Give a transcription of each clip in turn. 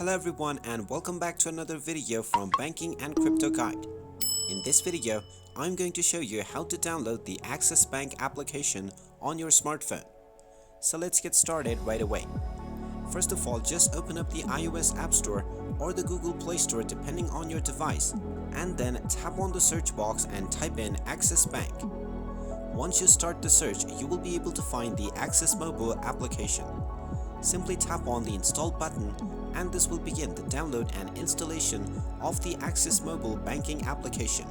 Hello everyone and welcome back to another video from Banking and Crypto Guide. In this video, I'm going to show you how to download the Axis Bank application on your smartphone. So let's get started right away. First of all, just open up the iOS App Store or the Google Play Store depending on your device, and then tap on the search box and type in Axis Bank. Once you start the search, you will be able to find the Axis Mobile application. Simply tap on the install button and this will begin the download and installation of the Axis Mobile banking application.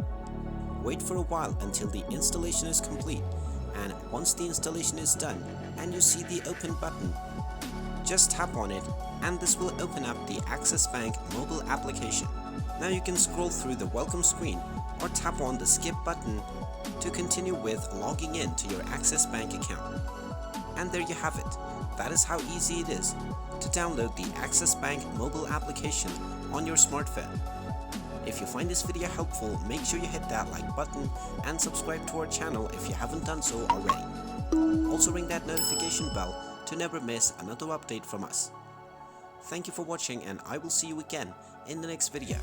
Wait for a while until the installation is complete, and once the installation is done and you see the open button, just tap on it and this will open up the Axis Bank mobile application. Now you can scroll through the welcome screen or tap on the skip button to continue with logging in to your Axis Bank account. And there you have it. That is how easy it is to download the Axis Bank mobile application on your smartphone. If you find this video helpful, make sure you hit that like button and subscribe to our channel if you haven't done so already. Also ring that notification bell to never miss another update from us. Thank you for watching and I will see you again in the next video.